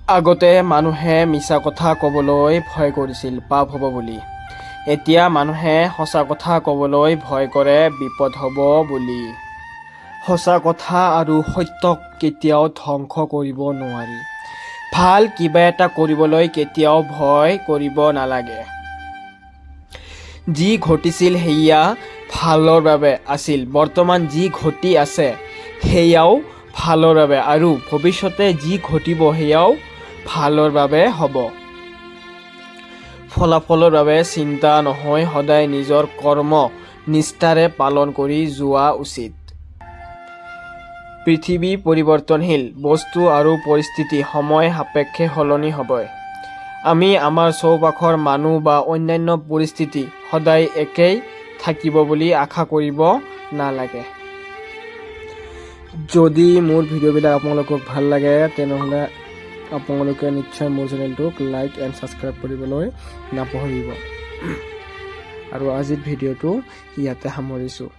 আগতে মানুহে মিছা কথা ক'বলৈ ভয় কৰিছিল পাপ হ'ব বুলি। এতিয়া মানুহে সঁচা কথা ক'বলৈ ভয় কৰে বিপদ হ'ব বুলি। সঁচা কথা আৰু সত্যক কেতিয়াও ধ্বংস কৰিব নোৱাৰি। ভাল কিবা এটা কৰিবলৈ কেতিয়াও ভয় কৰিব নালাগে। যি ঘটিছিল সেয়া ভালৰ বাবে আছিল। বৰ্তমান যি ঘটি আছে সেয়াও ভালৰ বাবে, আৰু ভৱিষ্যতে যি ঘটিব সেয়াও ভালৰ বাবে হ'ব। ফলাফলৰ বাবে চিন্তা নহয়, সদায় নিজৰ কৰ্ম নিষ্ঠাৰে পালন কৰি যোৱা উচিত। পৃথিৱী পৰিৱৰ্তনশীল, বস্তু আৰু পৰিস্থিতি সময় সাপেক্ষে সলনি হ'বই। আমি আমাৰ চৌপাশৰ মানুহ বা অন্যান্য পৰিস্থিতি সদায় একেই থাকিব বুলি আশা কৰিব নালাগে। যদি মোৰ ভিডিঅ'বিলাক আপোনালোকক ভাল লাগে তেনেহ'লে আপোনালোকে নিশ্চয় মোৰ চেনেলটোক লাইক এণ্ড ছাবস্ক্ৰাইব কৰিবলৈ নাপাহৰিব। আৰু আজিৰ ভিডিঅ'টো ইয়াতে সামৰিছোঁ।